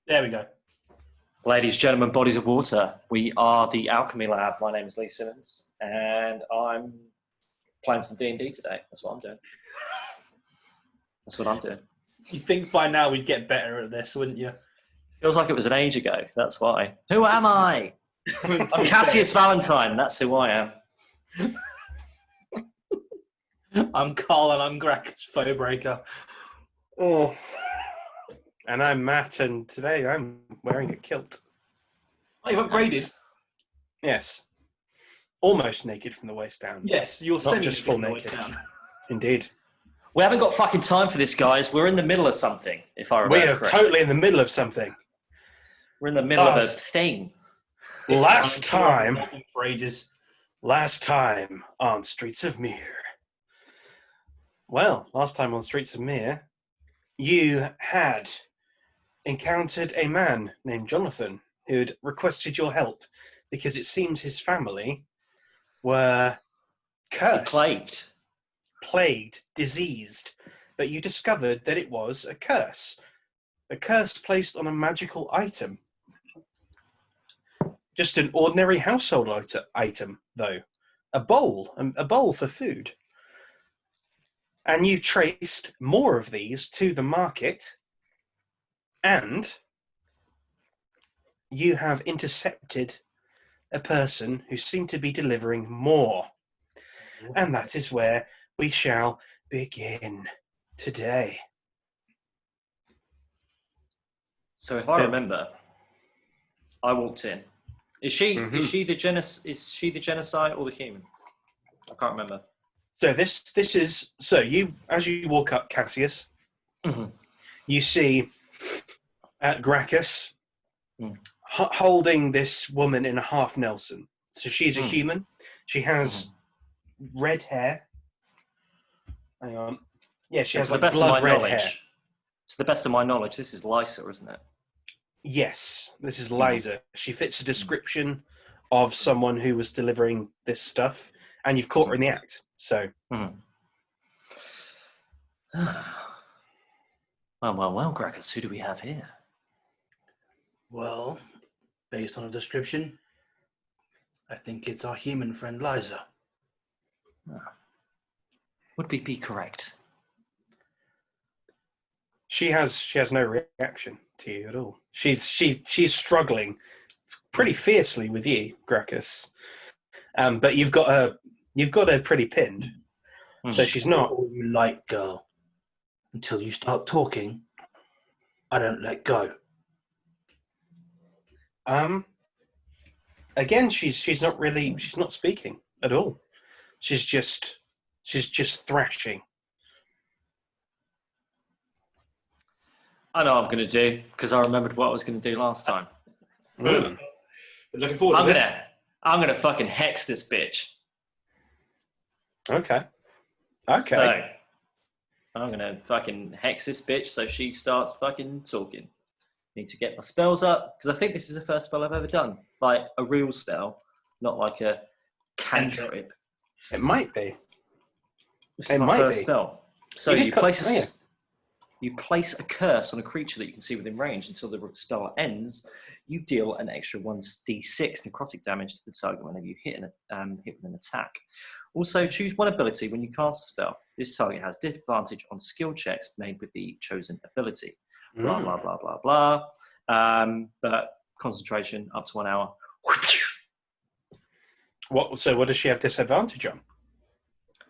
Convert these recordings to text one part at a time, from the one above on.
There we go. Ladies, gentlemen, bodies of water, we are the Alchemy Lab. My name is Lee Simmons, and I'm playing some D&D today. That's what I'm doing. That's what I'm doing. You'd think by now we'd get better at this, wouldn't you? Feels like it was an age ago. That's why. Who am I? I'm Cassius Valentine. That's who I am. I'm Carl and I'm Graccus Foebreaker. Oh. And I'm Matt, and today I'm wearing a kilt. Oh, you've upgraded? Yes. Almost naked from the waist down. Yes, you're not just full naked. Indeed. We haven't got fucking time for this, guys. We're in the middle of something, if I remember We are correctly. totally in the middle of something. We're in the middle of a thing. Last time for ages. Last time on Streets of Mihre. Well, last time on Streets of Mihre, you had encountered a man named Jonathan who had requested your help because it seems his family were cursed, plagued, diseased, but you discovered that it was a curse placed on a magical item. Just an ordinary household item, though. A bowl for food. And you traced more of these to the market, and you have intercepted a person who seemed to be delivering more. And that is where we shall begin today. So if I remember, I walked in. Is she the genocide or the human? I can't remember. So this is you as you walk up, Cassius, you see Graccus holding this woman in a half Nelson. So she's a human. She has red hair. Hang on. Yeah, she has like blood red hair. To the best of my knowledge, this is Lysa, isn't it? Yes, this is Liza. She fits a description of someone who was delivering this stuff, and you've caught her in the act. So, well, Graccus, who do we have here? Well, based on the description, I think it's our human friend Liza. Would we be correct? She has no reaction to you at all. She's struggling pretty fiercely with you, Graccus. But you've got her pretty pinned. So she's not. All you like, girl. Until you start talking, I don't let go. Again, she's not speaking at all. She's just thrashing. I know what I'm going to do because I remembered what I was going to do last time. Looking forward to this. I'm gonna fucking hex this bitch. Okay. So, I'm gonna fucking hex this bitch so she starts fucking talking. Need to get my spells up because I think this is the first spell I've ever done, like a real spell, not like a cantrip. It might be. This is my first spell. So you place a curse on a creature that you can see within range until the spell ends. You deal an extra 1d6 necrotic damage to the target whenever you hit with an attack. Also, choose one ability when you cast a spell. This target has disadvantage on skill checks made with the chosen ability. Blah, blah, blah, blah, blah. But concentration up to 1 hour. What does she have disadvantage on?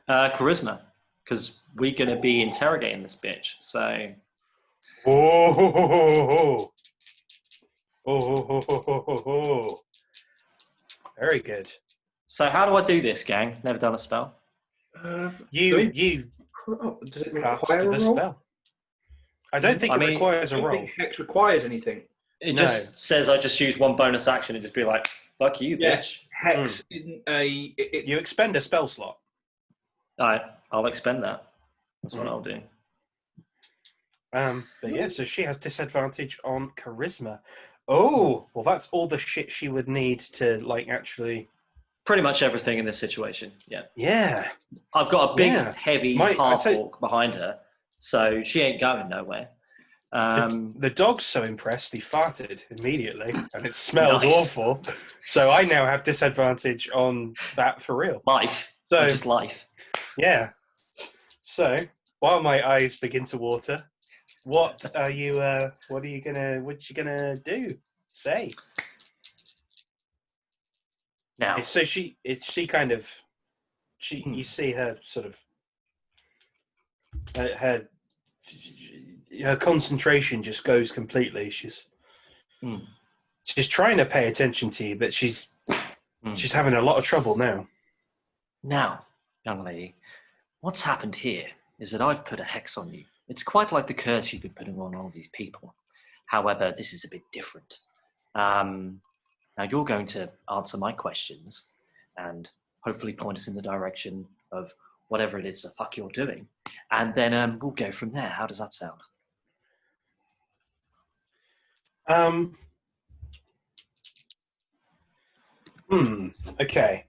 Charisma. Because we're going to be interrogating this bitch, so... Very good. So how do I do this, gang? Never done a spell. You does it require the spell? I don't think it requires a roll. I don't think Hex requires anything. It just says I just use one bonus action and just be like, fuck you, bitch. Hex, you expend a spell slot. Alright, I'll expend that. That's what I'll do. But yeah, so she has disadvantage on charisma. Oh, well, that's all the shit she would need to, like, actually... Pretty much everything in this situation, yeah. Yeah. I've got a big, heavy half-orc behind her, so she ain't going nowhere. The dog's so impressed he farted immediately, and it smells awful. So I now have disadvantage on that for real. Life. So just life. Yeah. So while my eyes begin to water, what you gonna do? Say. Now. So you see her sort of her concentration just goes completely. She's trying to pay attention to you, but she's having a lot of trouble now. Now, young lady, what's happened here is that I've put a hex on you. It's quite like the curse you've been putting on all these people. However, this is a bit different. Now you're going to answer my questions and hopefully point us in the direction of whatever it is the fuck you're doing. And then we'll go from there. How does that sound? Okay.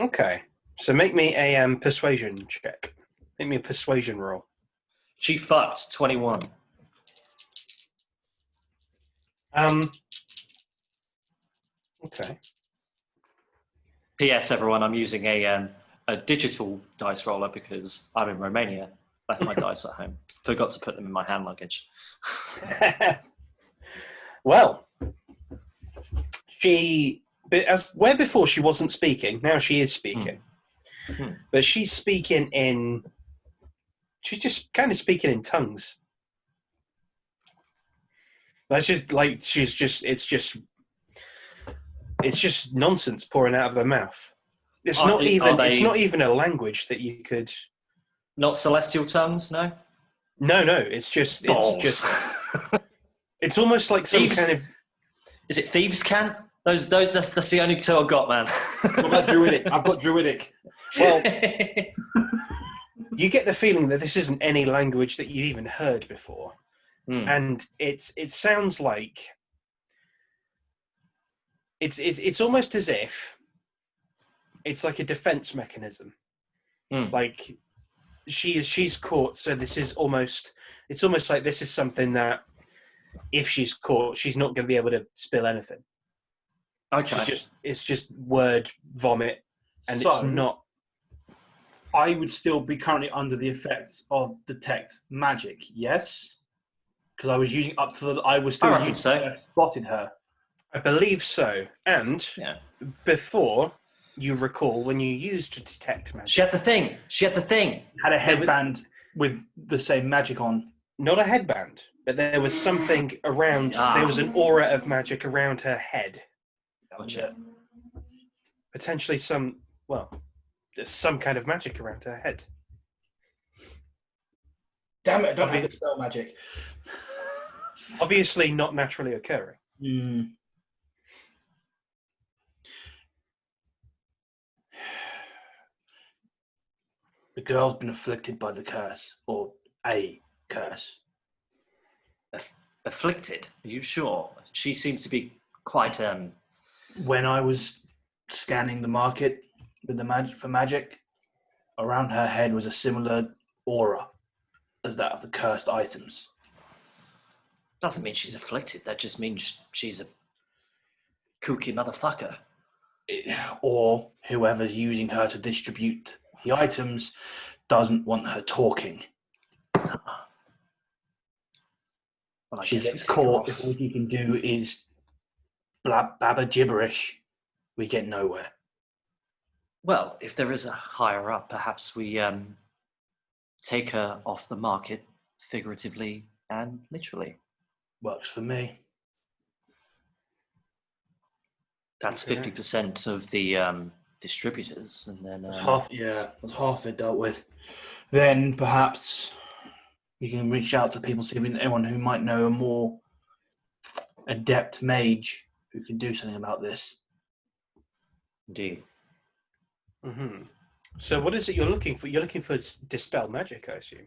Okay. So make me a persuasion check. Make me a persuasion roll. She fucked 21. Okay. P.S. Everyone, I'm using a digital dice roller because I'm in Romania. Left my dice at home. Forgot to put them in my hand luggage. Well, where before she wasn't speaking, now she is speaking. But she's speaking she's just kind of speaking in tongues. That's just like it's just nonsense pouring out of her mouth. It's not even a language that you could. Not celestial tongues, no. No, it's just it's almost like some kind of. Is it thieves' cant? That's the only two I've got, man. What about druidic? I've got druidic. Well, you get the feeling that this isn't any language that you've even heard before, and it sounds like it's almost as if it's like a defense mechanism. Like she's caught, so it's almost like this is something that if she's caught, she's not going to be able to spill anything. Okay. It's just word vomit, and it's not. I would still be currently under the effects of detect magic, yes, because I was using I was still using. I spotted her. I believe so, and before you recall when you used to detect magic, she had the thing. Had a headband with the same magic on. Not a headband, but there was something around. There was an aura of magic around her head. Gotcha. Potentially some kind of magic around her head. Damn it! I don't have to spell magic. Obviously, not naturally occurring. The girl's been afflicted by the curse, or a curse. Afflicted? Are you sure? She seems to be quite. When I was scanning the market with the for magic, around her head was a similar aura as that of the cursed items. Doesn't mean she's afflicted. That just means she's a kooky motherfucker. Or whoever's using her to distribute the items doesn't want her talking. Well, she gets caught if all she can do is babber gibberish. We get nowhere. Well, if there is a higher up, perhaps we take her off the market, figuratively and literally. Works for me. That's 50% of the distributors, and then that's half it dealt with. Then perhaps you can reach out to people, see if anyone who might know a more adept mage who can do something about this. Indeed. So what is it you're looking for? You're looking for dispel magic, I assume?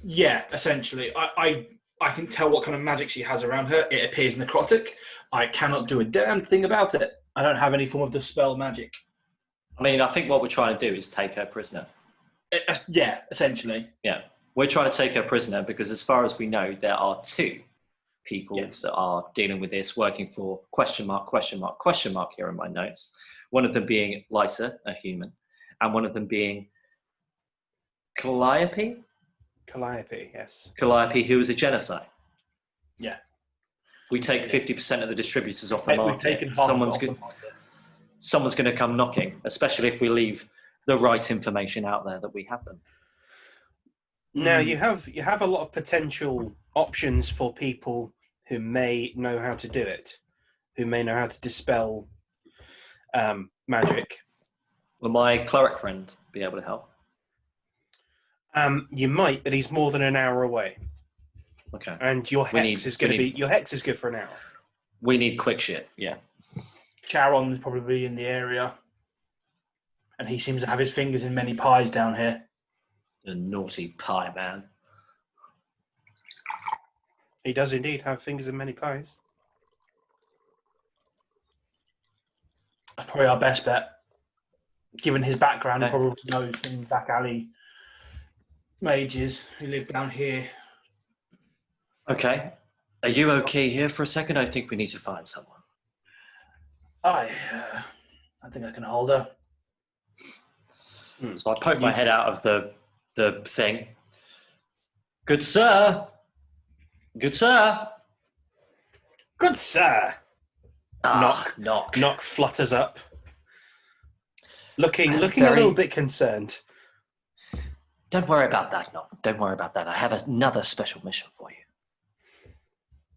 Yeah, essentially. I can tell what kind of magic she has around her. It appears necrotic. I cannot do a damn thing about it. I don't have any form of dispel magic. I mean, I think what we're trying to do is take her prisoner. Yeah, essentially. Yeah. We're trying to take her prisoner because, as far as we know, there are 2 people that are dealing with this, working for question mark here in my notes. One of them being Lysa, a human, and one of them being Calliope? Calliope, yes. Calliope, who is a genocide. Yeah. We take 50% of the distributors off the market. We've taken half Someone's off the market. Someone's going to come knocking, especially if we leave the right information out there that we have them. Now you have a lot of potential options for people who may know how to do it, who may know how to dispel magic. Will my cleric friend be able to help? You might, but he's more than an hour away. Okay. And your hex is good for an hour. We need quick shit. Yeah. Charon is probably in the area, and he seems to have his fingers in many pies down here. The naughty pie man. He does indeed have fingers in many pies. That's probably our best bet. Given his background, he Okay. probably knows some back alley mages who live down here. Okay. Are you okay here for a second? I think we need to find someone. I think I can hold her. So I poke my head out of the thing. Good sir. Good sir. Good sir. Knock. Knock flutters up, looking a Very- little bit concerned. Don't worry about that, Knock. Don't worry about that. I have another special mission for you.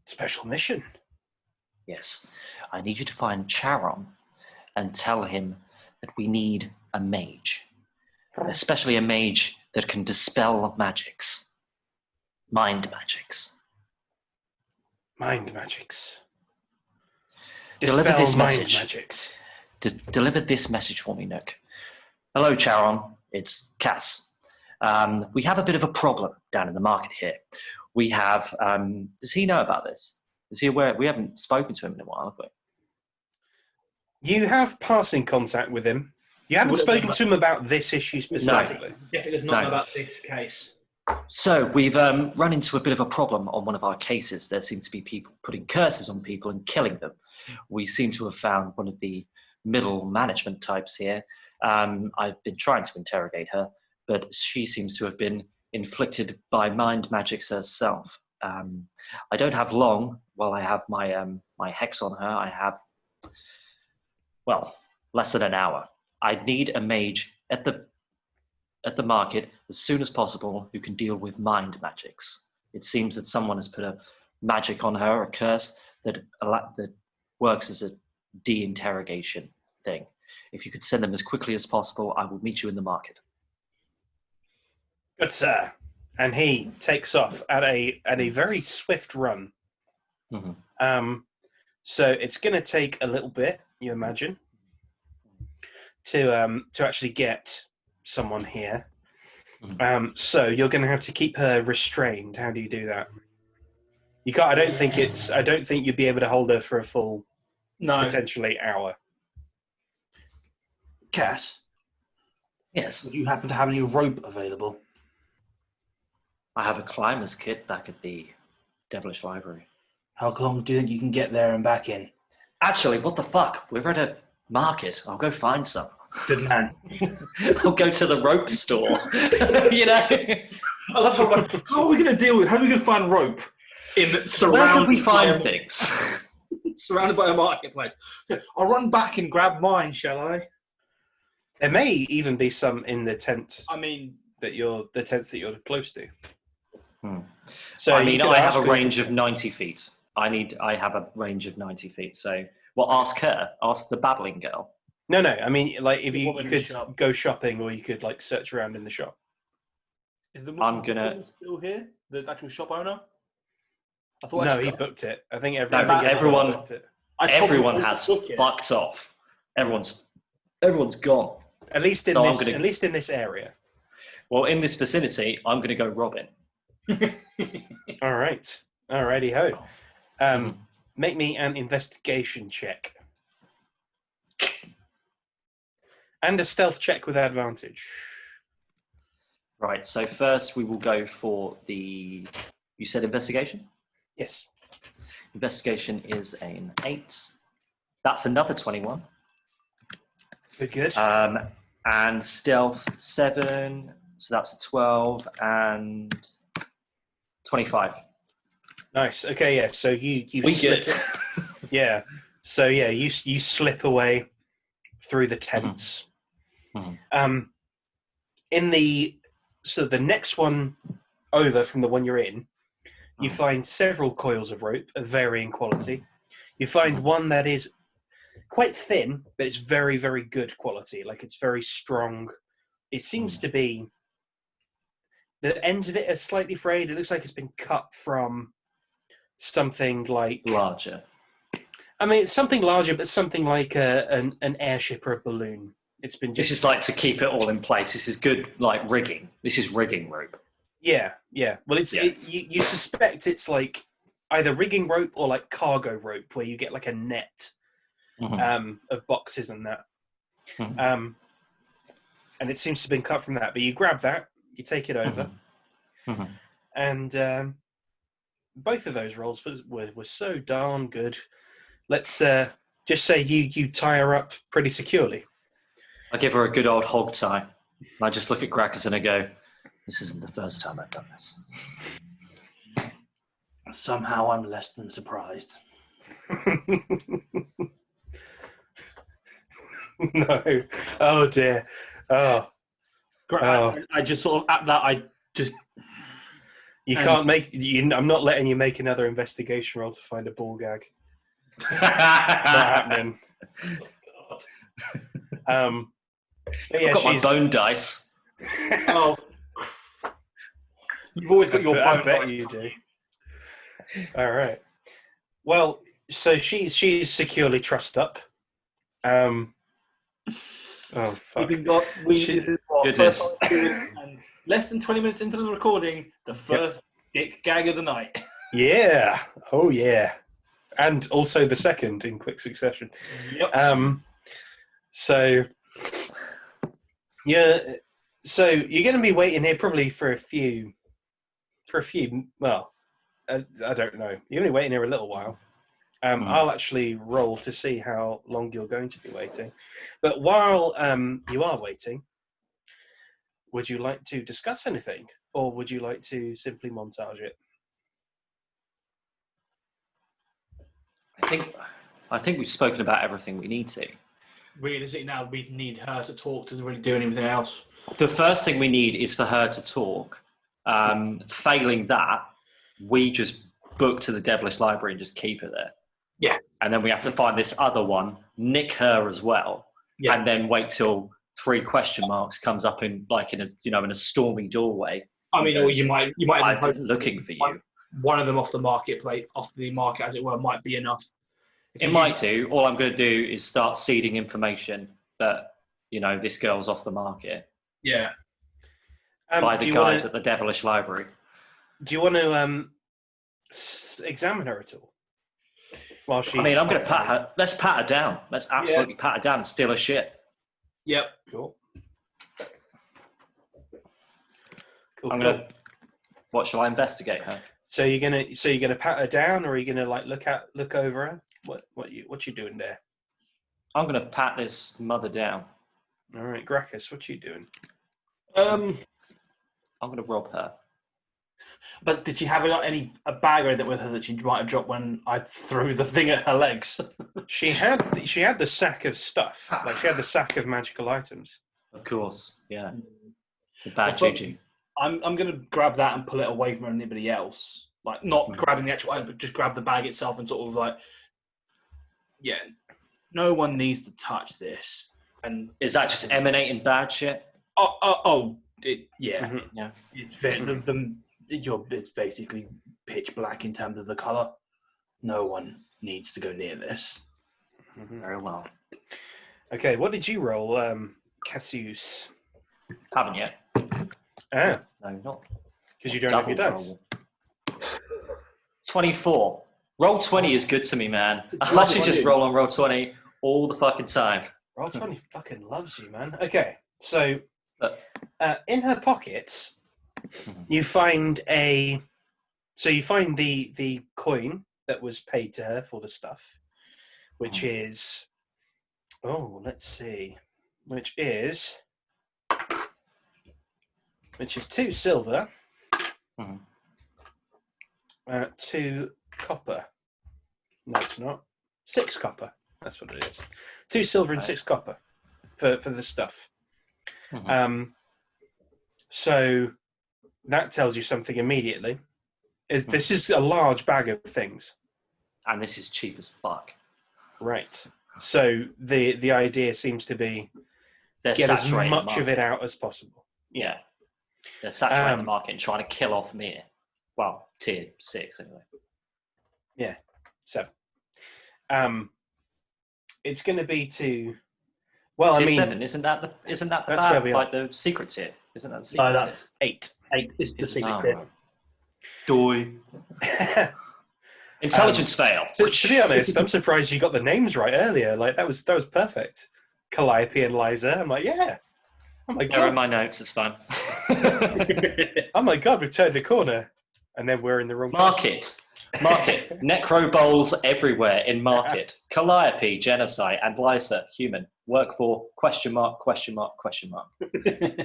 Special mission. Yes. I need you to find Charon and tell him that we need a mage. Especially a mage that can dispel magics. Mind magics. Mind magics. Deliver Dispel this mind message. magics. Deliver this message for me, Nook. Hello, Charon. It's Cass. We have a bit of a problem down in the market here. We have... does he know about this? Is he aware? We haven't spoken to him in a while, have we? You have passing contact with him. You haven't spoken to him about this issue specifically. No, definitely does not No. know about this case. So we've run into a bit of a problem on one of our cases. There seem to be people putting curses on people and killing them. We seem to have found one of the middle management types here. I've been trying to interrogate her, but she seems to have been inflicted by mind magics herself. I don't have long. While I have my hex on her, I have, well, less than an hour. I need a mage at the market as soon as possible who can deal with mind magics. It seems that someone has put a magic on her, a curse that works as a de-interrogation thing. If you could send them as quickly as possible, I will meet you in the market. Good sir. And he takes off at a very swift run. Mm-hmm. So it's going to take a little bit, you imagine, to actually get someone here. Mm-hmm. So you're going to have to keep her restrained. How do you do that? You can't. I don't think you'd be able to hold her for a full, potentially hour. Cass, Yes. would you happen to have any rope available? I have a climber's kit back at the Devilish Library. How long do you think you can get there and back in? Actually, what the fuck? We're at a market. I'll go find some. Good man. I'll go to the rope store. You know? I love how are we going to deal with? How are we going to find rope Where can we find things? Surrounded by a marketplace. So I'll run back and grab mine, shall I? There may even be some in the tent. I mean, the tents that you're close to. So I have a range of 90 feet. I have a range of 90 feet. So, ask her. Ask the babbling girl. No. I mean, like, if you could shop. go shopping, or you could like search around in the shop. is the I'm gonna- still here? The actual shop owner? I No, he booked it. I think everyone booked it. Everyone has fucked off. Everyone's gone. At least in this area. Well, in this vicinity, I'm going to go robbing. All right. Alrighty ho. Make me an investigation check. And a stealth check with advantage. Right, so first we will go for you said investigation? Yes. Investigation is an 8. That's another 21. Good. And stealth 7, so that's a 12 and 25. Nice. Okay, yeah. So you slip. Yeah. So yeah, you slip away through the tents. Mm-hmm. In the next one over from the one you're in, you find several coils of rope of varying quality. You find one that is quite thin, but it's very, very good quality. Like, it's very strong. It seems to be, the ends of it are slightly frayed. It looks like it's been cut from something like larger. I mean, it's something larger, but something like an airship or a balloon. It's been just... This is like to keep it all in place. This is good, like rigging. This is rigging rope. Yeah. Well, you suspect it's like either rigging rope or like cargo rope, where you get like a net of boxes and that. And it seems to have been cut from that. But you grab that, you take it over, and both of those rolls were so darn good. Let's just say you tie her up pretty securely. I give her a good old hog tie. I just look at Graccus and I go, "This isn't the first time I've done this." Somehow I'm less than surprised. No. Oh dear. Oh. I just sort of at that. I just. You can't make. I'm not letting you make another investigation roll to find a ball gag. Not happening. But yeah, I've got my bone dice. Oh, you've always got your bone. I bet you do. All right. Well, so she's securely trussed up. Oh fuck! Goodness. And less than 20 minutes into the recording, the first dick gag of the night. Yeah. Oh yeah. And also the second in quick succession. Yep. So you're going to be waiting here probably for a few. Well, I don't know. You're going to be waiting here a little while. I'll actually roll to see how long you're going to be waiting. But while you are waiting, would you like to discuss anything, or would you like to simply montage it? I think we've spoken about everything we need to. Realistically, now we need her to talk to really do anything else. The first thing we need is for her to talk. Failing that, we just book to the Devilish Library and just keep her there. Yeah. And then we have to find this other one, nick her as well, and then wait till 3 question marks comes up in a stormy doorway. I mean, or you might I've been looking for you. One of them off the market, as it were, might be enough. It might do. All I'm going to do is start seeding information that this girl's off the market. Yeah. By the guys at the Devilish Library. Do you want to examine her at all? While she's I'm going to pat her. Let's pat her down. Let's absolutely pat her down and steal her shit. Yep. Cool. What shall I investigate her? So you're gonna pat her down, or are you gonna look over her? What you doing there? I'm going to pat this mother down. All right, Graccus, what you doing? I'm going to rob her. But did she have a bag or anything with her that she might have dropped when I threw the thing at her legs? She had the sack of stuff. Like, she had the sack of magical items. Of course, yeah. The bad juju. I'm going to grab that and pull it away from anybody else. Like, not grabbing the actual item, but just grab the bag itself and sort of like, yeah, no one needs to touch this. And is that just emanating bad shit? Yeah. Mm-hmm. Yeah. It's basically pitch black in terms of the colour. No one needs to go near this. Mm-hmm. Very well. Okay, what did you roll, Cassius? Haven't yet. Ah. No, not. Because you don't have your dice. 24. Roll 20 is good to me, man. I'll actually just roll on roll 20 all the fucking time. Roll 20 fucking loves you, man. Okay, so in her pockets, you find the coin that was paid to her for the stuff, which is, let's see, which is 2 silver, 2 copper. No, it's not. 6 copper. That's what it is. 2 silver and 6 copper for the stuff. So that tells you something immediately. This is a large bag of things, and this is cheap as fuck. Right. So the idea seems to be get as much of it out as possible. Yeah. They're saturating the market and trying to kill off Mihre. Well, tier 6 anyway. Yeah, 7. It's going to be to. Well, tier I mean, 7 isn't that the that's bad, like the secret tier? Isn't that the secret? No, that's 8. 8 is the secret. Doi. Intelligence fail. To be honest, I'm surprised you got the names right earlier. Like that was perfect. Calliope and Liza. I'm like, yeah. Oh my god. They're in my notes. It's fine. Oh my god, we've turned a corner, and then we're in the wrong Market. Necro bowls everywhere in market. Calliope, genocide, and Liza, human. Work for ?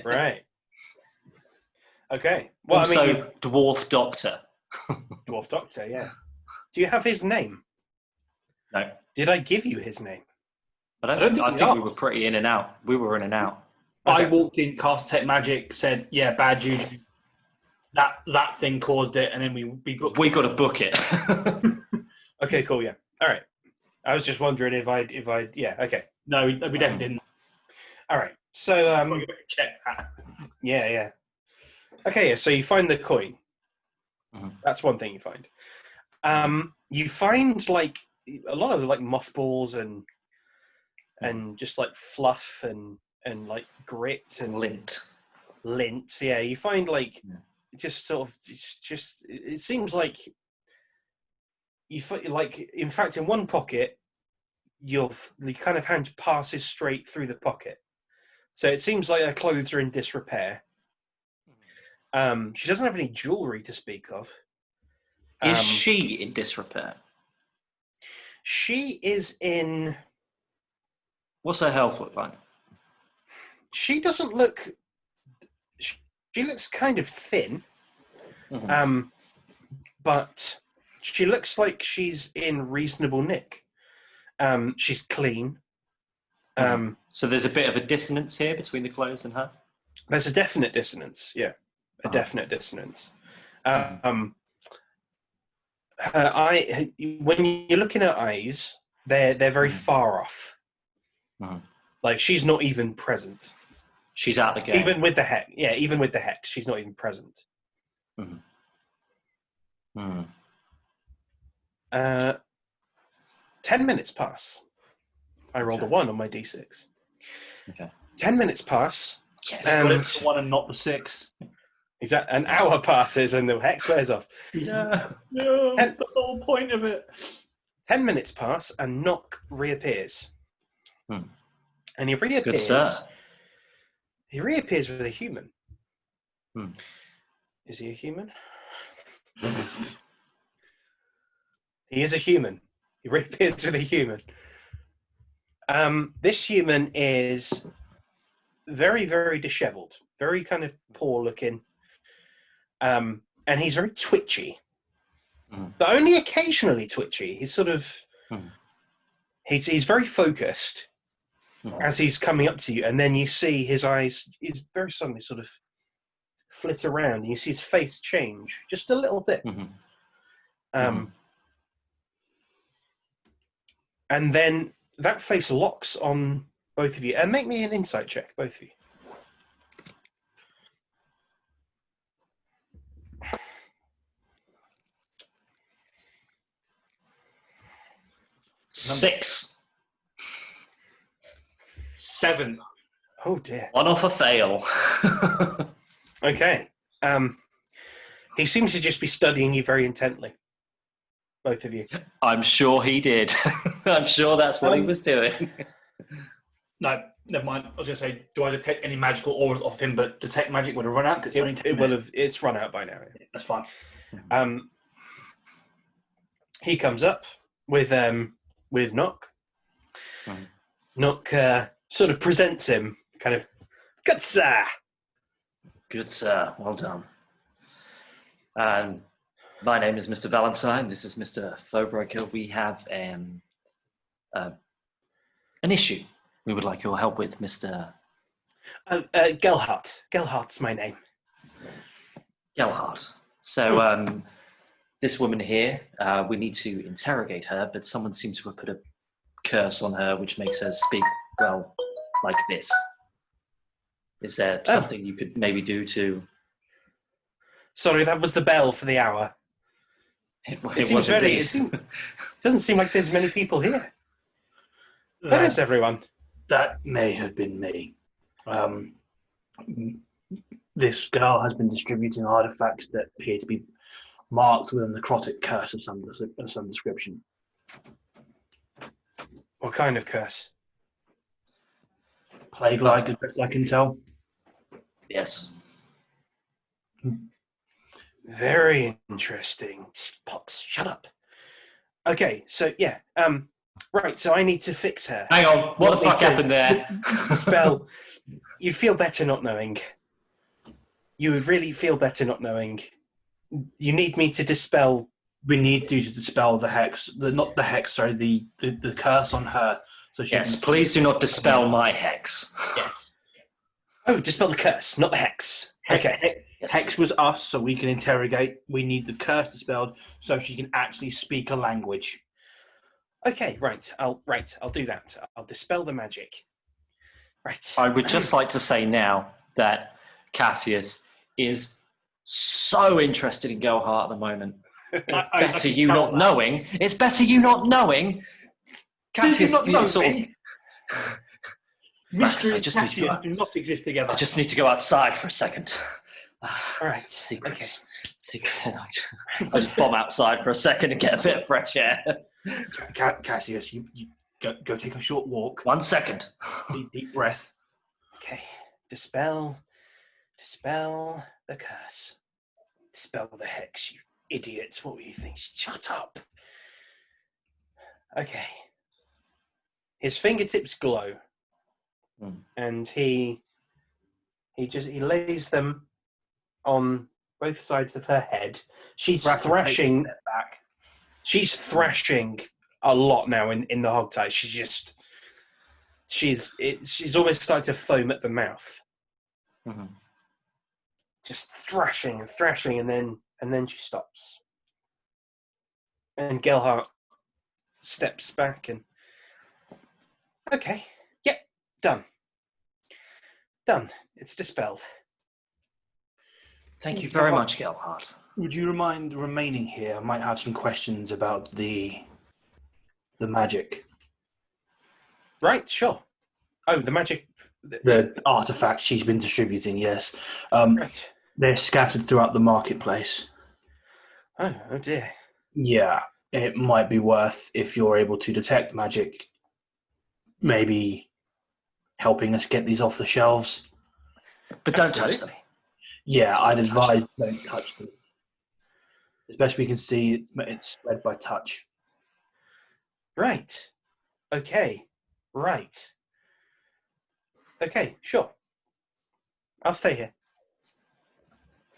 Right. Okay. Well, Also, I mean, dwarf doctor. Dwarf Doctor. Yeah. Do you have his name? No. Did I give you his name? I think we were pretty in and out. We were in and out. Okay. I walked in, cast Detect Magic, said, yeah, bad juju. That thing caused it, and then we got to book it. Okay, cool, yeah. All right. I was just wondering if I'd yeah, okay. No, we definitely didn't. All right. So, check that. Yeah. Okay, yeah, so you find the coin. That's one thing you find. You find, like, a lot of, like, mothballs and just, like, fluff and like, grit and lint. Yeah, you find, like, just sort of, just it seems like you like, in fact, in one pocket, the kind of hand passes straight through the pocket. So it seems like her clothes are in disrepair. She doesn't have any jewellery to speak of. Is she in disrepair? She is in... What's her health look like? She doesn't look... She looks kind of thin. But she looks like she's in reasonable nick. She's clean. So there's a bit of a dissonance here between the clothes and her? There's a definite dissonance, yeah. A definite dissonance. Her eye, when you're looking at eyes, they're very far off. Like, she's not even present. She's out the game. Even with the hex, she's not even present. 10 minutes pass. I rolled a 1 on my d6. Okay. 10 minutes pass. Yes, but it's the 1 and not the 6. Exactly. An hour passes and the hex wears off. Yeah. The whole point of it. 10 minutes pass and Nock reappears. And he reappears. Good sir. He reappears with a human. Is he a human? He is a human. He reappears with a human. This human is very, very dishevelled, very kind of poor looking, and he's very twitchy, but only occasionally twitchy. He's sort of he's very focused as he's coming up to you, and then you see his eyes. He's very suddenly sort of flit around, and you see his face change just a little bit. And then that face locks on both of you. And make me an insight check, both of you. Six. 7. Oh dear. 1 off a fail. Okay. He seems to just be studying you very intently. Both of you. I'm sure he did. I'm sure that's what he was doing. No, Never mind. I was going to say, do I detect any magical auras off him? But detect magic would have run out because It's run out by now. That's fine. He comes up with Nock. Nock sort of presents him, kind of, good sir. Good sir, well done. My name is Mr. Valentine. This is Mr. Fowbreaker. We have an issue we would like your help with, Mr. Gelhart. Gelhart's my name. Gelhart. So this woman here, we need to interrogate her, but someone seems to have put a curse on her which makes her speak, well, like this. Is there something you could maybe do to... Sorry, that was the bell for the hour. It doesn't seem like there's many people here. Where is everyone? That may have been me. This girl has been distributing artifacts that appear to be marked with a necrotic curse of some description. What kind of curse? Plague-like, as best I can tell. Yes. Very interesting. Pox, shut up. Okay, so yeah, right. So I need to fix her. Hang on, what the fuck happened there? Spell. You'd feel better not knowing. You would really feel better not knowing. You need me to dispel. We need you to dispel the hex. Not the hex. Sorry, the curse on her. So she yes, please do not dispel my hex. Yes. Oh, dispel the curse, not the hex. Okay. Hex was us, so we can interrogate. We need the curse dispelled so she can actually speak a language. Okay, right. I'll do that. I'll dispel the magic. Right. I would just like to say now that Cassius is so interested in Gelhart at the moment. It's better you not knowing. It's better you not knowing. Cassius, do you not know sort me? of... Mystery I and Cassius do not exist together. I just need to go outside for a second. All right. Secrets. Okay. Secret. I just bomb outside for a second and get a bit of fresh air. Cassius, you go take a short walk. 1 second. Deep breath. Okay. Dispel the curse. Dispel the hex, you idiots. What were you thinking? Shut up. Okay. His fingertips glow. And he lays them on both sides of her head. She's thrashing back. She's thrashing a lot now in the hogtie. She's almost starting to foam at the mouth. Mm-hmm. Just thrashing and thrashing, and then she stops. And Gelhart steps back and okay, yep, done. It's dispelled. Thank you very much, Gelhart. Would you mind remaining here? I might have some questions about the magic. Right, sure. Oh, the magic. The artifacts she's been distributing, yes. Right. They're scattered throughout the marketplace. Oh dear. Yeah, it might be worth, if you're able to detect magic, maybe helping us get these off the shelves. But don't touch them. Yeah, I'd advise don't touch them. As best we can see, it's spread by touch. Right. Okay. Right. Okay, sure. I'll stay here.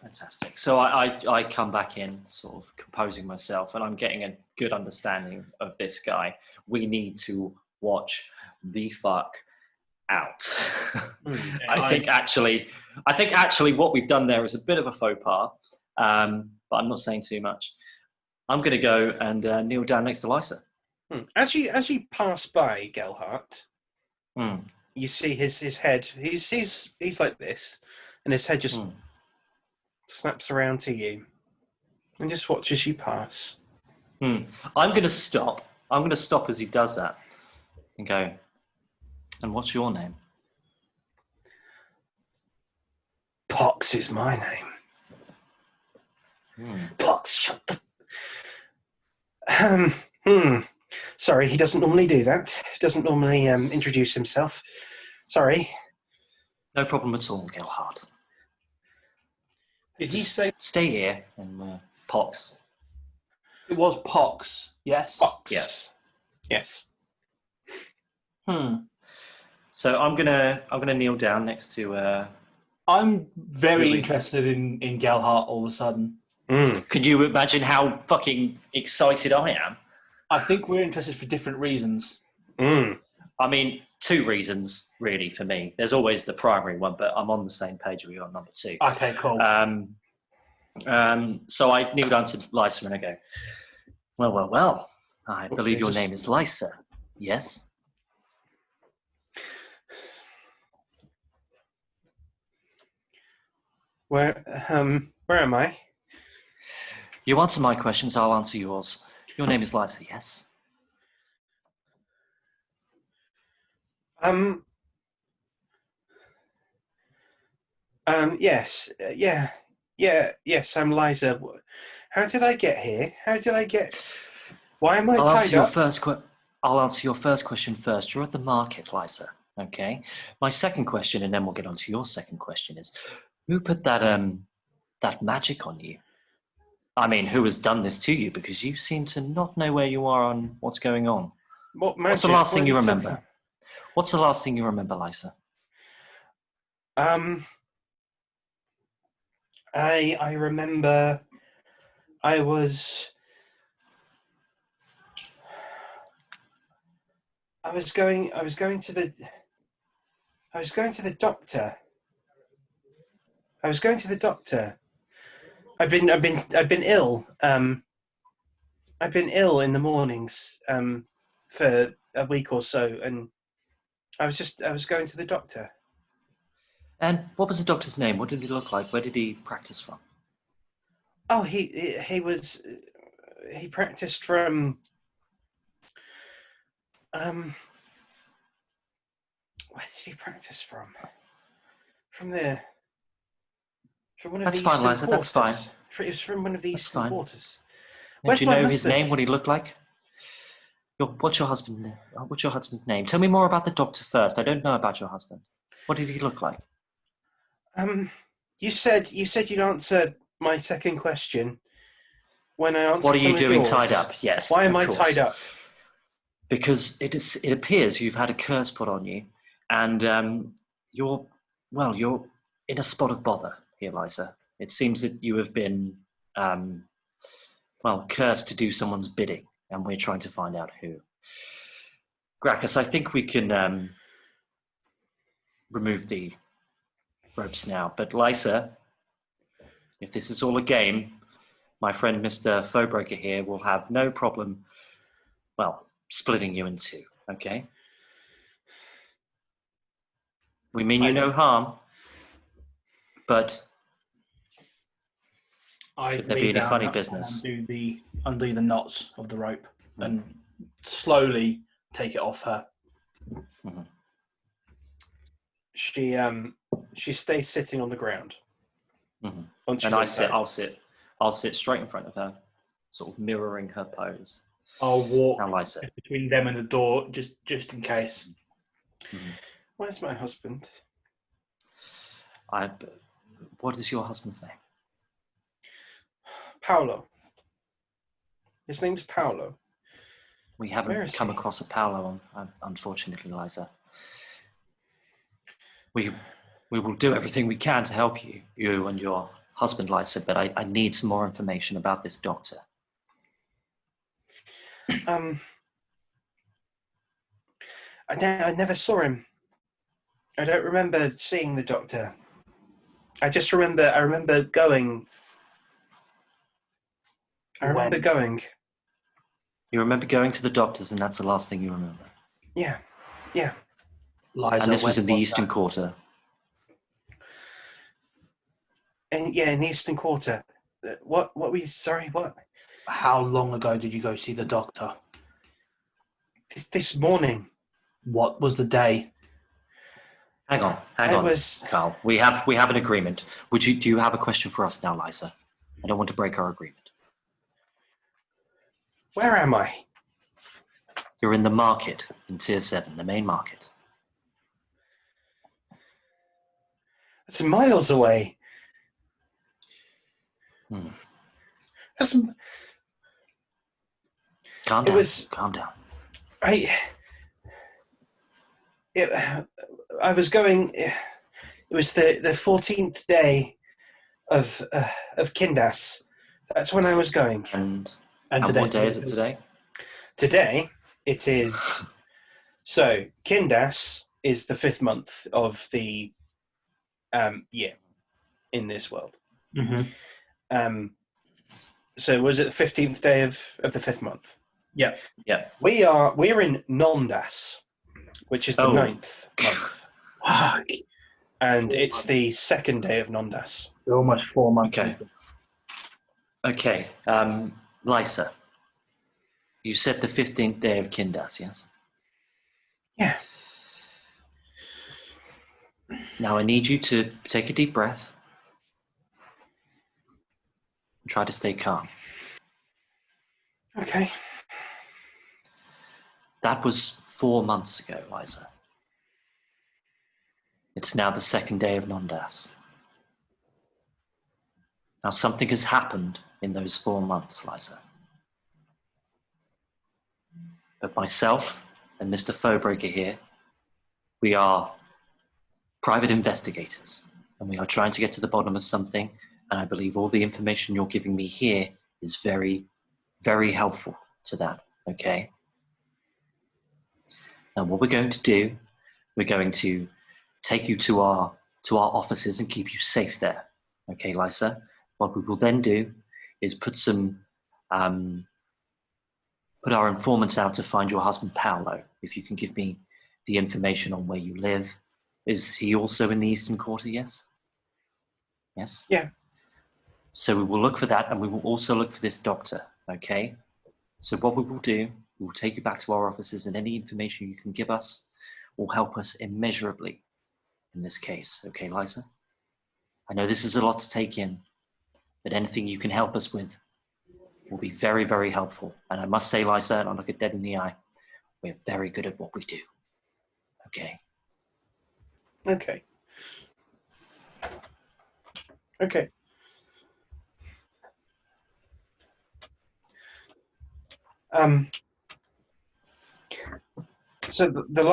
Fantastic. So I come back in, sort of composing myself, and I'm getting a good understanding of this guy. We need to watch the fuck out. I think actually what we've done there is a bit of a faux pas, but I'm not saying too much. I'm going to go and kneel down next to Lysa. As you pass by Gelhart, you see his head. He's like this, and his head just snaps around to you, and just watches you pass. I'm going to stop. I'm going to stop as he does that, and go. And what's your name? Pox is my name. Pox, shut the... Sorry, he doesn't normally do that. He doesn't normally introduce himself. Sorry. No problem at all, Gelhard. Did he Just say stay here and Pox? it was pox? Yes. Box. Yes. Yes. So I'm gonna kneel down next to. I'm very Really? interested in Gelhart all of a sudden. Can you imagine how fucking excited I am? I think we're interested for different reasons. I mean, 2 reasons really for me. There's always the primary one, but I'm on the same page with you on number 2. Okay, cool. So I kneel down to Lysa and I go, well. I believe your Jesus. name is Lysa. Yes. Where am I? You answer my questions, I'll answer yours. Your name is Lysa, yes? Yes. Yes, I'm Liza. How did I get here? Why am I tied up? I'll answer your first question first. You're at the market, Lysa, okay? My second question, and then we'll get on to your second question, is who put that magic on you? I mean, who has done this to you? Because you seem to not know where you are and what's going on. What magic? What's the last thing you What are remember? talking- What's the last thing you remember, Lysa? I remember I was going to the doctor. I've been ill. I've been ill in the mornings for a week or so, and I was going to the doctor. And what was the doctor's name? What did he look like? Where did he practice from? Oh, he practiced from where did he practice from? From one of That's the fine, eastern Lysa, quarters. that's fine. It was from one of the That's eastern fine. quarters. And Where's do you my know husband? his name? What he looked like? What's your husband's name? Tell me more about the doctor first. I don't know about your husband. What did he look like? You said you'd answer my second question when I answered What are some you of doing yours. tied up? Yes. Why am of I course. tied up? Because it appears you've had a curse put on you, and you're in a spot of bother here, Lysa. It seems that you have been cursed to do someone's bidding, and we're trying to find out who. Graccus, I think we can remove the ropes now. But Lysa, if this is all a game, my friend Mr. Fowbreaker here will have no problem, splitting you in 2, okay? We mean you no harm, but should there be any funny business? Undo the knots of the rope and slowly take it off her. Mm-hmm. She stays sitting on the ground. Mm-hmm. Once And she's I'll sit straight in front of her, sort of mirroring her pose. I'll walk Now, Lysa. between them and the door, just in case. Mm-hmm. Where's my husband? What is your husband's name? Paolo. His name's Paolo. We haven't come across a Paolo, unfortunately, Lysa. We will do everything we can to help you and your husband, Lysa, but I need some more information about this doctor. I never saw him. I don't remember seeing the doctor. I remember going. You remember going to the doctors, and that's the last thing you remember? Yeah. Lysa, and this was in the Eastern Quarter? In the Eastern Quarter. What? How long ago did you go see the doctor? This morning. What was the day? Hang on, Carl. We have an agreement. Do you have a question for us now, Lysa? I don't want to break our agreement. Where am I? You're in the market in Tier 7, the main market. That's miles away. That's, Calm down. Calm down. I was going. It was the 14th day of Kindas. That's when I was going. And what day is it today? Today it is. So Kindas is the 5th month of the year in this world. Mm-hmm. So was it the 15th day of the 5th month? Yeah. Yeah. We're in Nondas, which is the 9th month. Fuck. And it's the 2nd day of Nondas. Almost 4 months. Okay. Lysa, you said the 15th day of Kindas, yes? Yeah. Now I need you to take a deep breath and try to stay calm. Okay. That was 4 months ago, Lysa. It's now the 2nd day of Nondas. Now something has happened in those 4 months, Lysa. But myself and Mr. Fowbreaker here, we are private investigators, and we are trying to get to the bottom of something, and I believe all the information you're giving me here is very, very helpful to that, okay? Now what we're going to do, we're going to take you to our offices and keep you safe there, okay, Lysa? What we will then do is put our informants out to find your husband, Paolo. If you can give me the information on where you live. Is he also in the Eastern Quarter, yes? Yes? Yeah. So we will look for that, and we will also look for this doctor, okay? So what we will do, we will take you back to our offices, and any information you can give us will help us immeasurably in this case, okay, Lysa? I know this is a lot to take in, but anything you can help us with will be very, very helpful. And I must say, Lysa, and I look it dead in the eye, we're very good at what we do. Okay? Okay. Okay. So the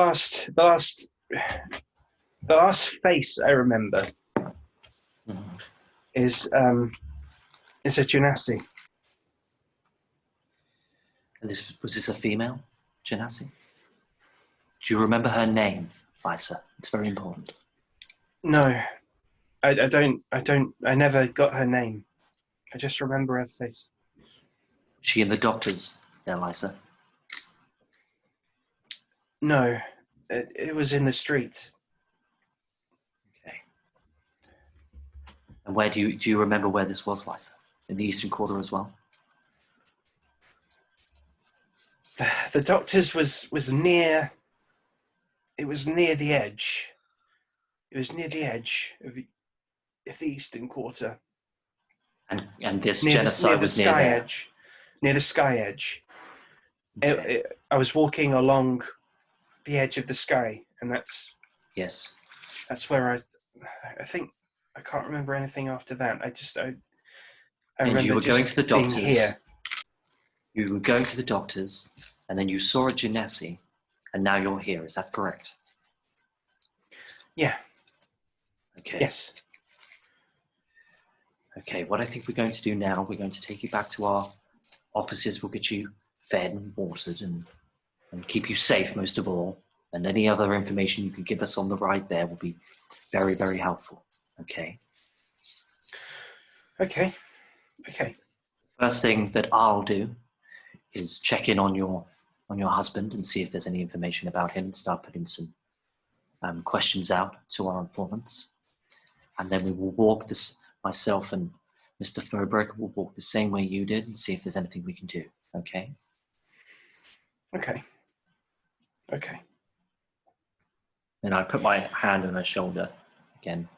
last face I remember is a Genasi. And was this a female, Genasi? Do you remember her name, Lysa? It's very important. No, I don't. I never got her name. I just remember her face. She and the doctors there, Lysa? No, it was in the street. Okay. And where do you remember where this was, Lysa? In the Eastern Quarter as well? The doctor's was near. It was near the edge. It was near the edge of the Eastern Quarter. And this genocide was near the sky edge. Near the sky edge. Okay. I was walking along the edge of the sky, and that's where I think I can't remember anything after that. I remember you were going to the doctors. Here. You were going to the doctors, and then you saw a Genasi, and now you're here. Is that correct? Yeah. Okay. Yes. Okay, what I think we're going to do now, we're going to take you back to our offices. We'll get you fed and watered and keep you safe, most of all. And any other information you can give us on the ride there will be very, very helpful. Okay? Okay. Okay. First thing that I'll do is check in on your husband and see if there's any information about him and start putting some questions out to our informants. And then we will walk this, myself and Mr. Fowbreaker will walk the same way you did and see if there's anything we can do. Okay? Okay. Okay. And I put my hand on her shoulder. Again,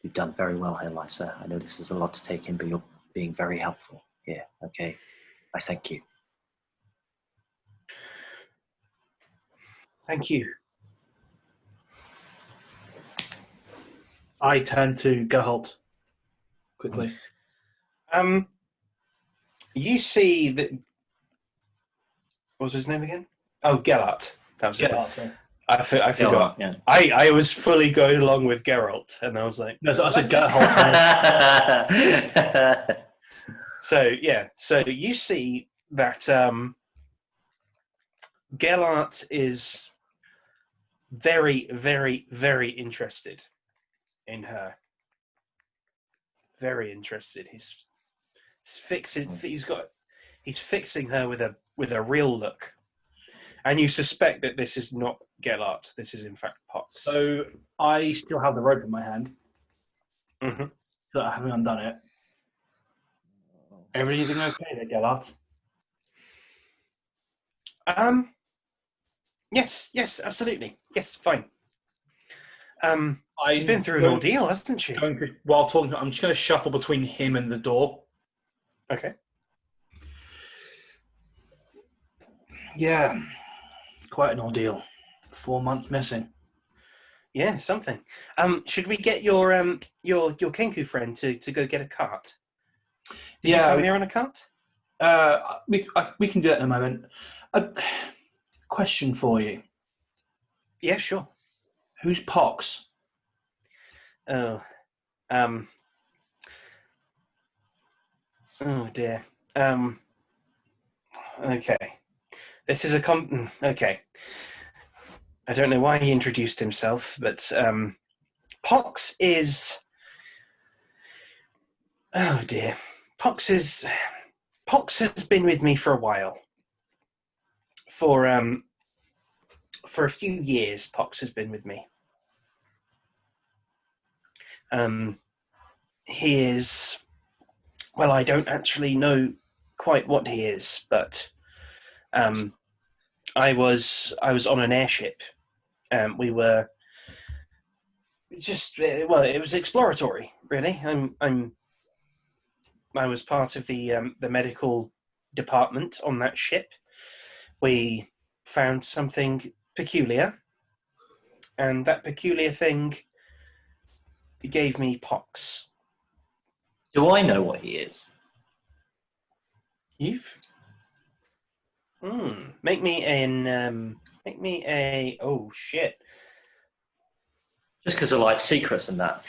you've done very well here, Lysa. I know this is a lot to take in, but you're being very helpful here. Okay? I thank you. Thank you. I turn to Geralt quickly. You see that. What was his name again? Oh, Gellert. That was Geralt. it. I forgot. Geralt, yeah. I was fully going along with Geralt, and I was like, No, so I said Geralt. So you see that Gellert is very, very, very interested in her. Very interested. He's fixing her with a real look, and you suspect that this is not Gellert. This is in fact Pox. So I still have the rope in my hand. Mm-hmm. So I haven't undone it. Everything okay there, Gellert? Yes, absolutely. Yes, fine. She's I'm been through an ordeal, hasn't she? While talking, I'm just going to shuffle between him and the door. Okay. Yeah, quite an ordeal. 4 months missing. Yeah, something. Should we get your Kenku friend to go get a cart? Did you come here on a cart? We can do that in a moment. Question for you. Yeah, sure. Who's Pox? Oh, oh dear. Okay. This is okay. I don't know why he introduced himself, but Pox is. Oh dear. Pox has been with me for a while. For a few years, Pox has been with me. He is. Well, I don't actually know quite what he is, but I was on an airship. We were just it was exploratory, really. I was part of the medical department on that ship. We found something peculiar, and that peculiar thing gave me Pox. Do I know what he is? You've. Make me a. Oh shit! Just because I like secrets and that.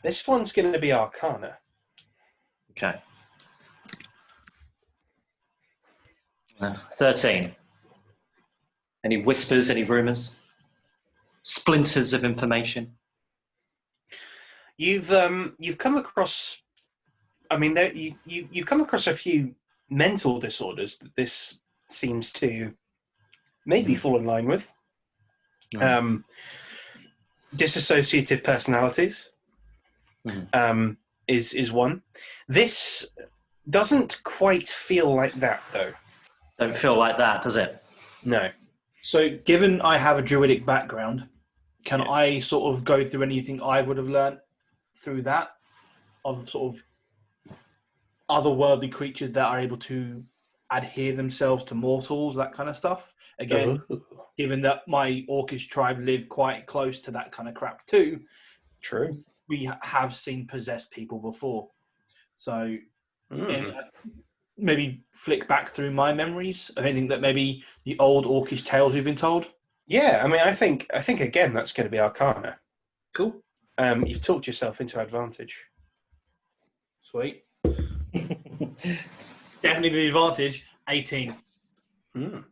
This one's going to be Arcana. Okay. 13. Any whispers? Any rumours? Splinters of information? You've come across. I mean, you come across a few mental disorders that this seems to maybe fall in line with. Dissociative personalities is one. This doesn't quite feel like that, though. Don't feel like that, does it? No. So, given I have a druidic background, can I sort of go through anything I would have learnt through that of sort of otherworldly creatures that are able to adhere themselves to mortals, that kind of stuff? Again, given that my Orcish tribe live quite close to that kind of crap too. True. We have seen possessed people before. So maybe flick back through my memories of anything that maybe the old Orcish tales we've been told. Yeah, I mean, I think again that's going to be Arcana. Cool. You've talked yourself into advantage. Sweet. Definitely the advantage. 18. Would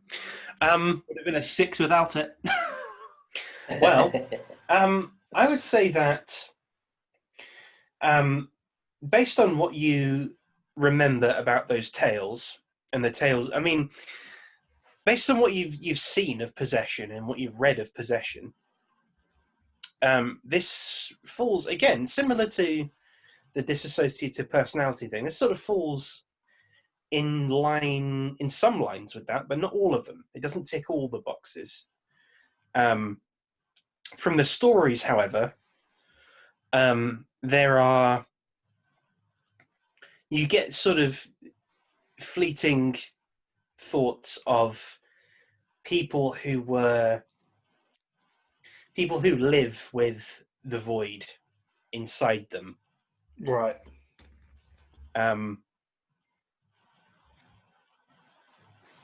have been a 6 without it. Well, I would say that based on what you remember about those tales and the tales, I mean, based on what you've seen of possession and what you've read of possession, this falls again similar to the dissociative personality thing. This sort of falls in some lines with that, but not all of them. It doesn't tick all the boxes. From the stories, however, you get sort of fleeting thoughts of people who were people who live with the void inside them. Right.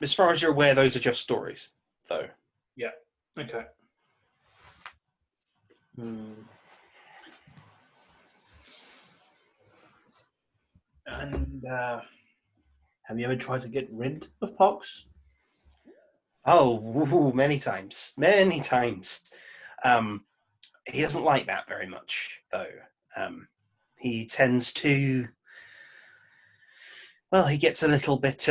As far as you're aware, those are just stories, though. Yeah. Okay. And have you ever tried to get rid of Pox? Oh, many times. Many times. He doesn't like that very much, though. He tends to... Well, he gets a little bit...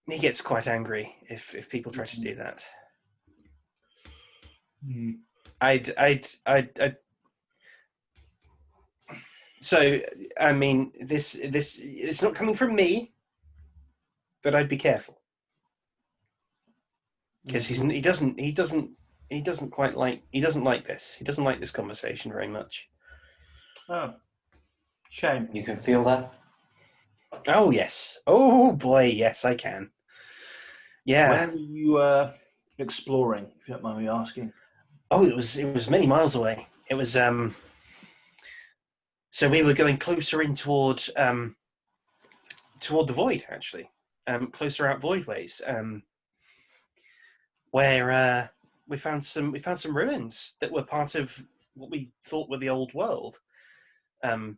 he gets quite angry if people try to do that. So, I mean, this it's not coming from me, but I'd be careful. Because he doesn't like this. He doesn't like this conversation very much. Oh, shame. You can feel that? Oh yes. Oh boy, yes I can. Yeah. Where were you exploring, if you don't mind me asking? Oh, it was many miles away. It was so we were going closer in toward the void, actually. Closer out voidways. Where we found some ruins that were part of what we thought were the old world. So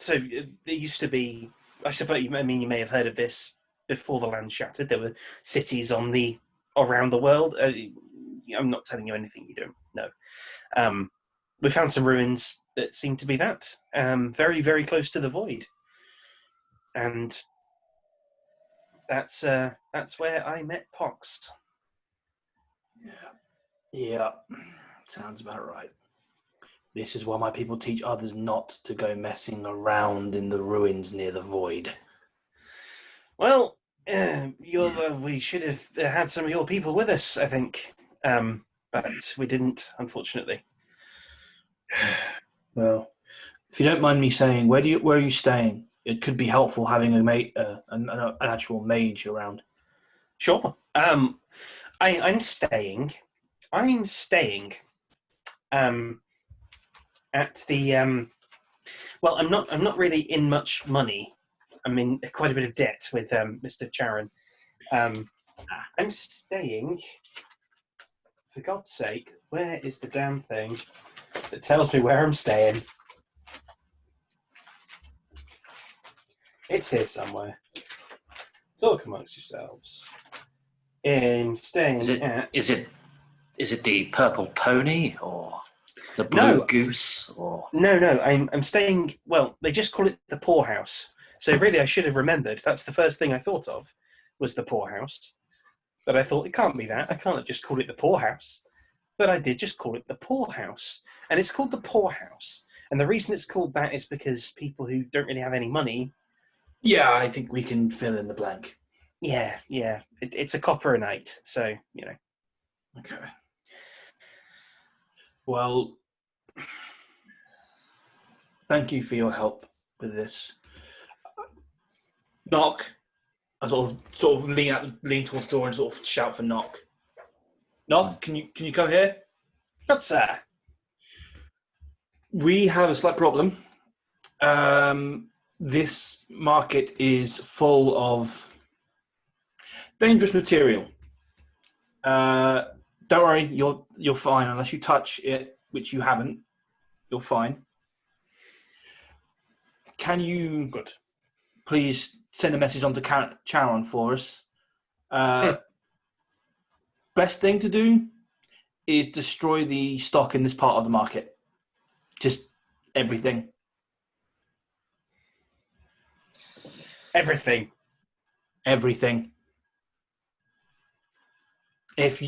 there used to be, I suppose, you may have heard of this before the land shattered. There were cities around the world. I'm not telling you anything you don't know. We found some ruins that seemed to be that, very, very close to the void. And that's where I met Pox. Yeah, sounds about right. This is why my people teach others not to go messing around in the ruins near the void. Well, we should have had some of your people with us, I think, but we didn't, unfortunately. Well, if you don't mind me saying, where are you staying? It could be helpful having an actual mage around. Sure. I'm staying at the well, I'm not really in much money. I'm in quite a bit of debt with Mr. Charon. I'm staying, for God's sake, where is the damn thing that tells me where I'm staying? It's here somewhere. Talk amongst yourselves. I'm staying Is it the purple pony or the blue goose or No, I'm staying, well, they just call it the poorhouse. So really I should have remembered. That's the first thing I thought of, was the poorhouse. But I thought, it can't be that. I can't just call it the poorhouse. But I did just call it the poorhouse. And it's called the poorhouse. And the reason it's called that is because people who don't really have any money... Yeah, I think we can fill in the blank. Yeah. It's a copper a night, so, you know. Okay. Well, thank you for your help with this. Knock. I sort of lean towards the door and sort of shout for Knock. Knock, can you come here? What's that? We have a slight problem. This market is full of dangerous material. Don't worry, you're fine unless you touch it, which you haven't. You're fine. Can you please send a message on to Charon for us? Best thing to do is destroy the stock in this part of the market. Just everything. Everything. If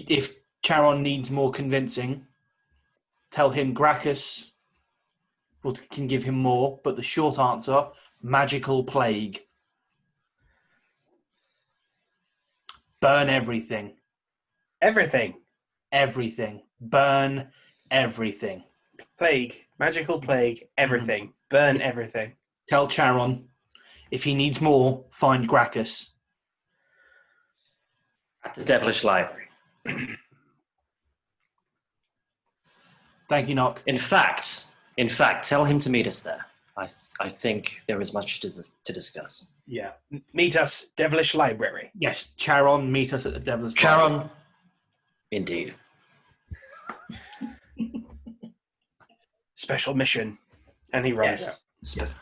Charon needs more convincing, tell him Graccus can give him more, but the short answer, magical plague. Burn everything. Everything. Burn everything. Plague. Magical plague. Everything. Burn everything. Tell Charon, if he needs more, find Graccus. at the Devilish Library. Thank you, Nock. In fact, tell him to meet us there. I think there is much to discuss. Yeah. Meet us, Devilish Library. Yes, Charon, meet us at the Devil's Library. Charon, indeed. Special mission. And he runs out. Yes.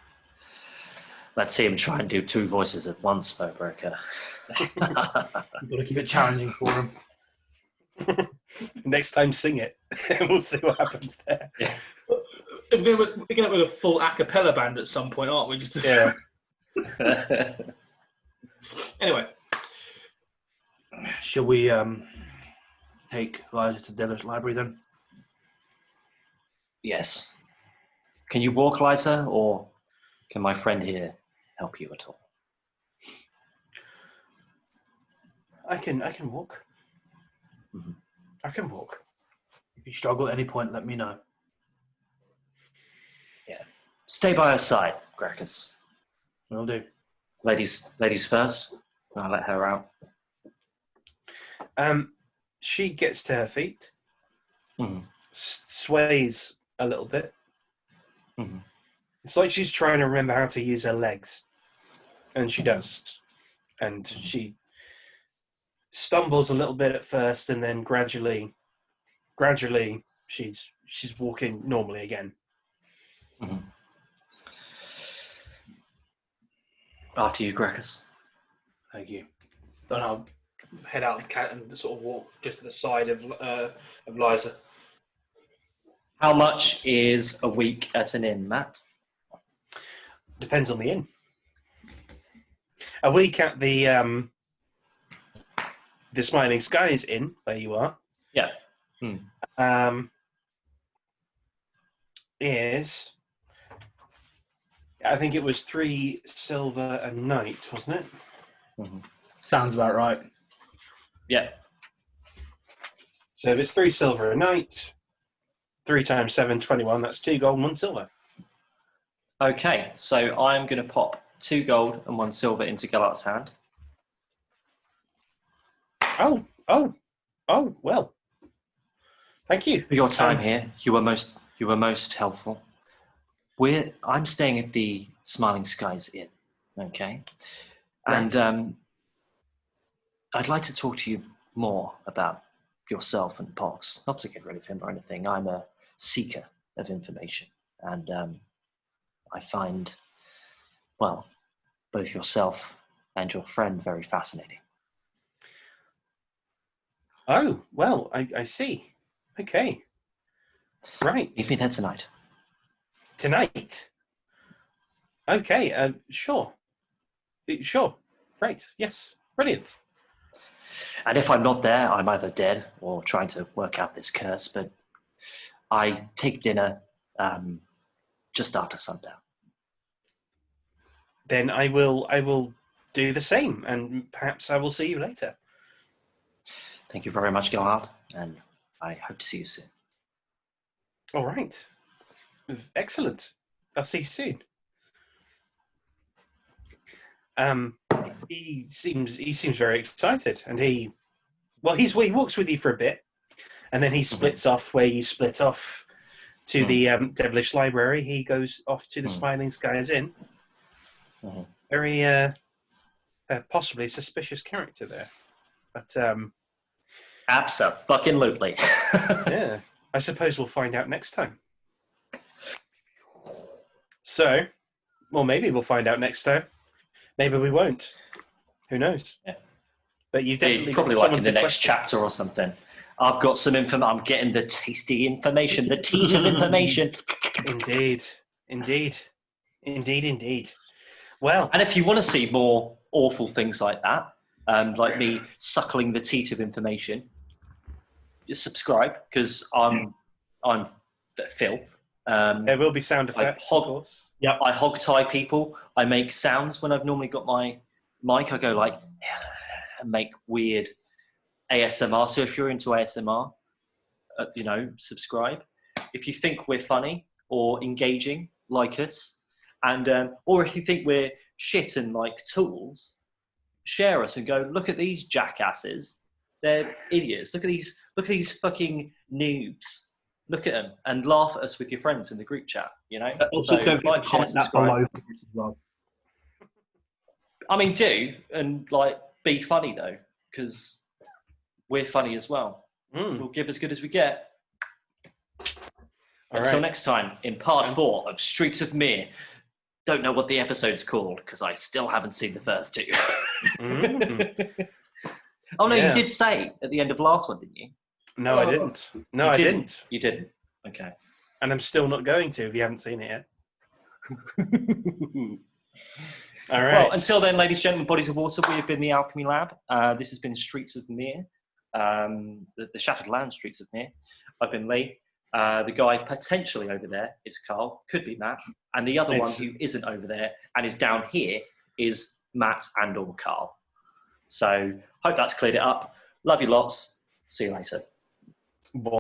Let's see him try and do 2 voices at once, though, Breaker. You've got to keep it challenging for him. Next time, sing it. We'll see what happens there. Yeah. We're going to with a full a cappella band at some point, aren't we? Just Yeah. Anyway, shall we take Liza to the Devil's Library then? Yes. Can you walk, Liza, or can my friend here help you at all? I can walk. Mm-hmm. I can walk. If you struggle at any point, let me know. Yeah. Stay by her side, Graccus. Will do. Ladies first. I'll let her out. She gets to her feet, Mm-hmm. sways a little bit. Mm-hmm. It's like she's trying to remember how to use her legs, and she does. And she stumbles a little bit at first, and then gradually, she's walking normally again. Mm-hmm. After you, Graccus. Thank you. Then I'll head out and sort of walk just to the side of Liza. How much is a week at an inn, Matt? Depends on the inn. A week at the Smiling Skies Inn, where you are, Yeah. is, I think it was 3 silver a night, wasn't it? Mm-hmm. Sounds about right. Yeah. So if it's 3 silver a night, 3 times 7, 21, that's 2 gold and 1 silver. Okay, so I'm going to pop 2 gold and 1 silver into Galart's hand. Oh, well. Thank you. For your time here, you were most helpful. I'm staying at the Smiling Skies Inn, okay? Right. And I'd like to talk to you more about yourself and Pox. Not to get rid of him or anything. I'm a seeker of information, and I find, well, both yourself and your friend very fascinating. Oh, well, I see. Okay. Right. Meet me there tonight. Tonight? Okay, sure. Sure. Right, yes. Brilliant. And if I'm not there, I'm either dead or trying to work out this curse, but I take dinner just after sundown. Then I will do the same, and perhaps I will see you later. Thank you very much, Galahad, and I hope to see you soon. All right. Excellent. I'll see you soon. He seems very excited, and he walks with you for a bit, and then he splits off where you split off to the Devilish Library. He goes off to the Smiling Skies Inn. Very possibly suspicious character there, but Abso-fucking-lutely. yeah, I suppose we'll find out next time. So, well, maybe we'll find out next time. Maybe we won't. Who knows? Yeah. But you've definitely probably got like someone in the to next question. chapter or something. I've got some information. I'm getting the tasty information, the teat of information. Indeed. Well, And if you want to see more awful things like that, like me suckling the teat of information, just subscribe, because I'm filth. there will be sound effects, of course. Yeah, I hog tie people. I make sounds when I've normally got my mic. I go like, and make weird ASMR. So if you're into ASMR, subscribe. If you think we're funny or engaging, like us, and or if you think we're shit and like tools, share us and go, look at these jackasses. They're idiots. Look at these fucking noobs. look at them and laugh at us with your friends in the group chat, you know? Also, So, don't like, share, comment that subscribe. below for this as well. I mean, do, and like, be funny though, because we're funny as well. We'll give as good as we get. Until next time, in part 4 of Streets of Mihre. Don't know what the episode's called, because I still haven't seen the first 2. Oh, no, you did say at the end of last one, didn't you? No, I didn't. No, I didn't. You didn't? Okay. And I'm still not going to if you haven't seen it yet. All right. Well, until then, ladies and gentlemen, bodies of water, we have been the Alchemy Lab. This has been Streets of Mihre, the Shattered Land Streets of Mihre. I've been Lee. The guy potentially over there is Carl, could be Matt. And the other one who isn't over there and is down here is Matt and or Carl. So hope that's cleared it up. Love you lots. See you later.